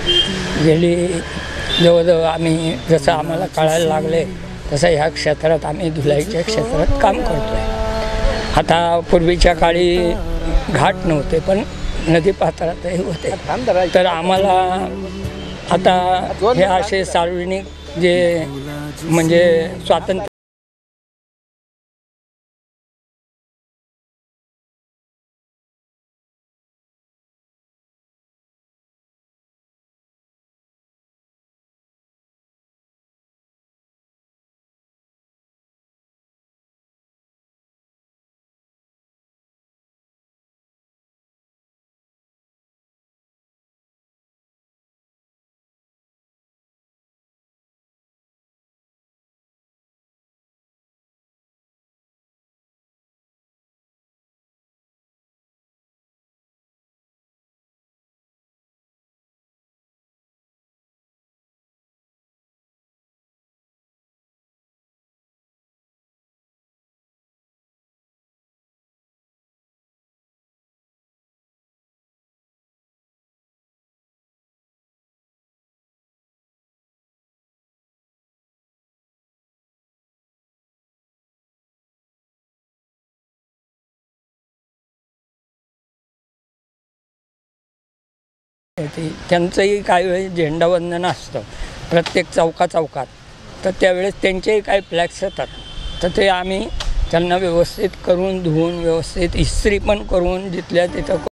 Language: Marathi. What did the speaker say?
गेली जवळजवळ आम्ही जसं आम्हाला कळायला लागले तसं ह्या क्षेत्रात आम्ही धुलाईच्या क्षेत्रात काम करतो आहे। आता पूर्वीच्या काळी घाट नव्हते पण नदी पात्रातही होते, तर आम्हाला आता हे असे सार्वजनिक जे म्हणजे स्वातंत्र्य त्यांचंही काही वेळेस झेंडावंदन असतं प्रत्येक चौकात, तर त्यावेळेस त्यांचेही काही फ्लॅग्स येतात, तर ते आम्ही त्यांना व्यवस्थित करून धुवून व्यवस्थित इस्त्री पण करून जिथल्या तिथं